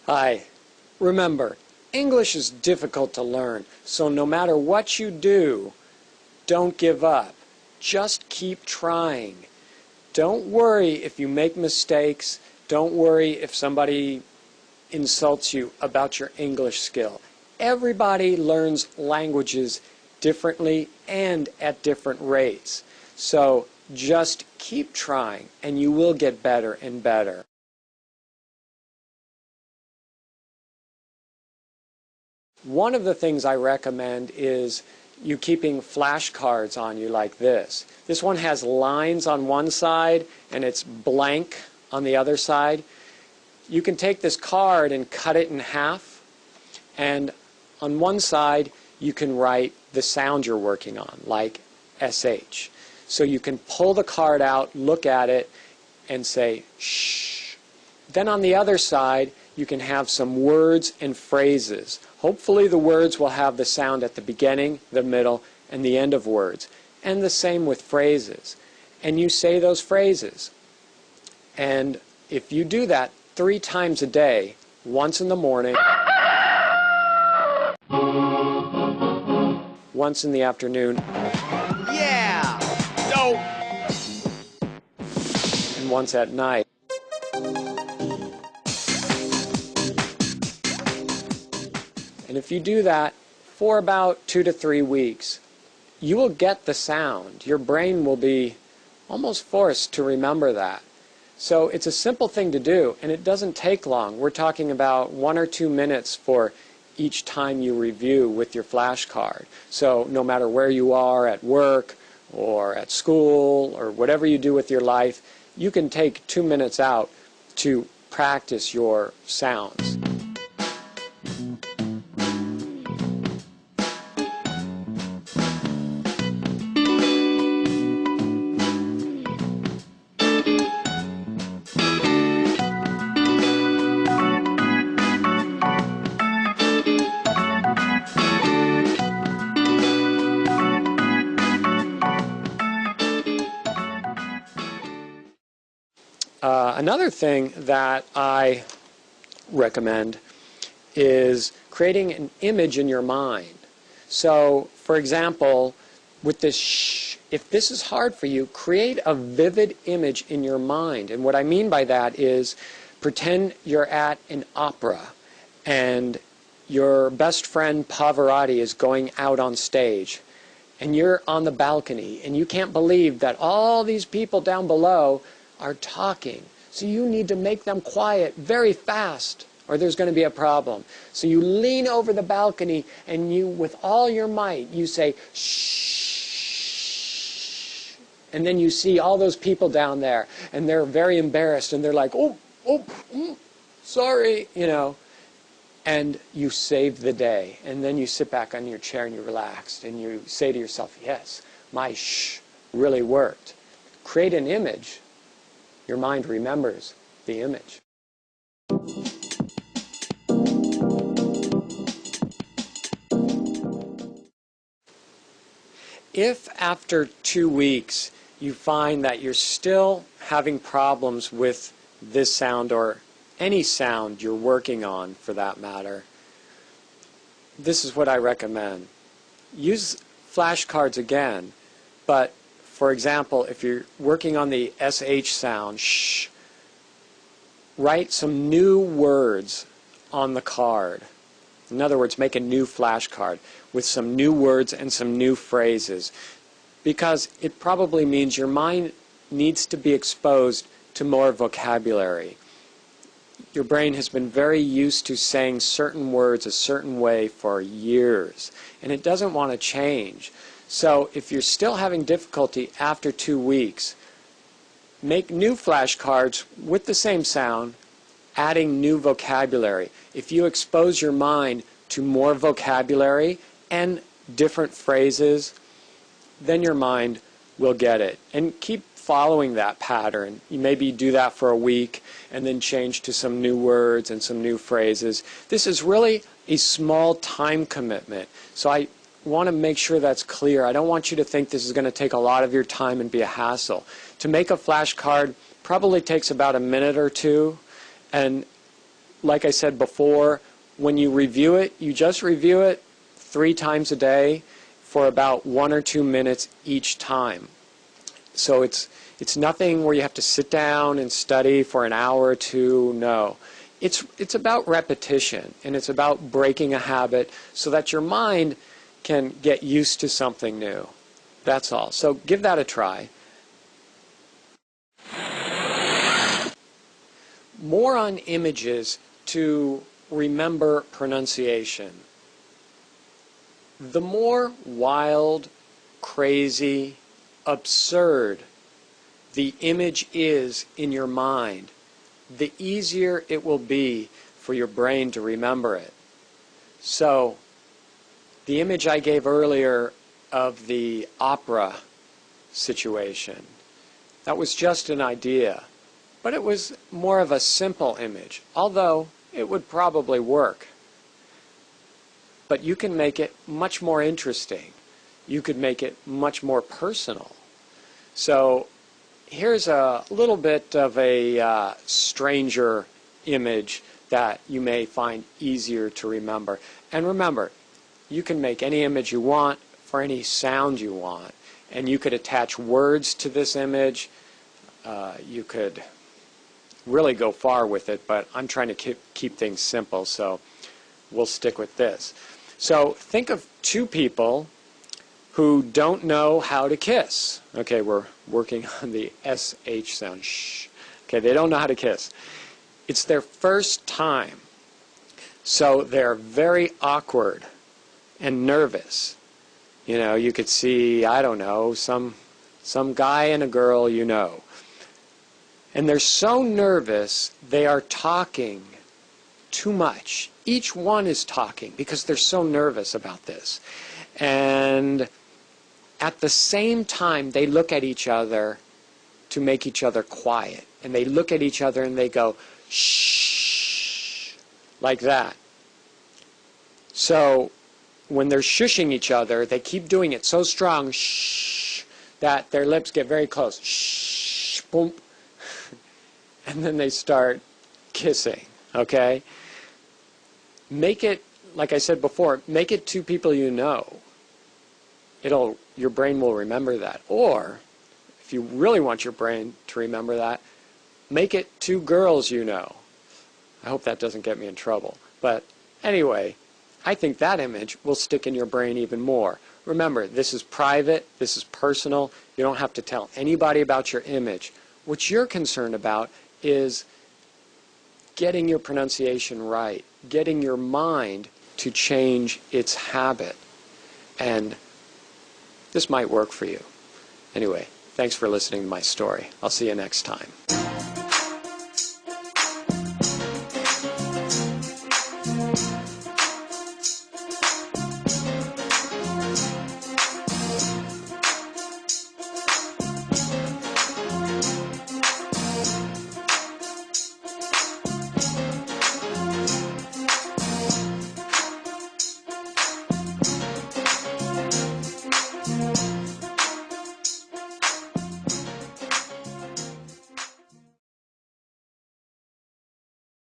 Hi. Remember, English is difficult to learn, so no matter what you do, don't give up. Just keep trying. Don't worry if you make mistakes. Don't worry if somebody insults you about your English skill. Everybody learns languages differently and at different rates. So just keep trying and you will get better and better. One of the things I recommend is you keeping flashcards on you like this. This one has lines on one side and it's blank on the other side. You can take this card and cut it in half, and on one side you can write the sound you're working on, like SH. So you can pull the card out, look at it, and say shh. Then on the other side you can have some words and phrases. Hopefully the words will have the sound at the beginning, the middle, and the end of words. And the same with phrases. And you say those phrases. And if you do that 3 times a day, once in the morning, once in the afternoon, Yeah! Dope! and once at night, and if you do that for about 2 to 3 weeks, you will get the sound. Your brain will be almost forced to remember that. So it's a simple thing to do, and it doesn't take long. We're talking about 1 or 2 minutes for each time you review with your flashcard. So no matter where you are, at work or at school or whatever you do with your life, you can take 2 minutes out to practice your sounds. Another thing that I recommend is creating an image in your mind. So, for example, with this shh, if this is hard for you, create a vivid image in your mind. And what I mean by that is pretend you're at an opera and your best friend Pavarotti is going out on stage and you're on the balcony and you can't believe that all these people down below are talking. So you need to make them quiet very fast or there's going to be a problem. So you lean over the balcony and you, with all your might, you say shh. And then you see all those people down there and they're very embarrassed and they're like, sorry, you know. And you saved the day. And then you sit back on your chair and you're relaxed and you say to yourself, yes, my shh really worked. Create an image. Your mind remembers the image. If after 2 weeks you find that you're still having problems with this sound or any sound you're working on for that matter, this is what I recommend. Use flashcards again, but for example, if you're working on the SH sound, shh, write some new words on the card. In other words, make a new flashcard with some new words and some new phrases, because it probably means your mind needs to be exposed to more vocabulary. Your brain has been very used to saying certain words a certain way for years, and it doesn't want to change. So if you're still having difficulty after 2 weeks, make new flashcards with the same sound, adding new vocabulary. If you expose your mind to more vocabulary and different phrases, then your mind will get it. And keep following that pattern. You maybe do that for a week and then change to some new words and some new phrases. This is really a small time commitment. So I want to make sure that's clear. I don't want you to think this is going to take a lot of your time and be a hassle. To make a flashcard probably takes about a minute or two, and like I said before, when you review it, you just review it 3 times a day for about 1 or 2 minutes each time. So it's nothing where you have to sit down and study for an hour or two. No. It's about repetition, and it's about breaking a habit so that your mind can get used to something new. That's all. So give that a try. More on images to remember pronunciation. The more wild, crazy, absurd the image is in your mind, the easier it will be for your brain to remember it. So, the image I gave earlier of the opera situation, that was just an idea, but it was more of a simple image, although it would probably work. But you can make it much more interesting. You could make it much more personal. So here's a little bit of a stranger image that you may find easier to remember. And remember, you can make any image you want for any sound you want. And you could attach words to this image. You could really go far with it, but I'm trying to keep things simple, so we'll stick with this. So think of 2 people who don't know how to kiss. Okay, we're working on the SH sound. Shh. Okay, they don't know how to kiss. It's their first time. So they're very awkward and nervous. You know, you could see, I don't know, some guy and a girl you know. And they're so nervous, they are talking too much. Each one is talking because they're so nervous about this. And at the same time, they look at each other to make each other quiet. And they look at each other and they go, shh, like that. So when they're shushing each other, they keep doing it so strong, shh, that their lips get very close. Shh, boom. And then they start kissing, okay? Make it, like I said before, make it 2 people you know. Your brain will remember that. Or, if you really want your brain to remember that, make it 2 girls you know. I hope that doesn't get me in trouble. But anyway, I think that image will stick in your brain even more. Remember, this is private, this is personal. You don't have to tell anybody about your image. What you're concerned about is getting your pronunciation right, getting your mind to change its habit. And this might work for you. Anyway, thanks for listening to my story. I'll see you next time.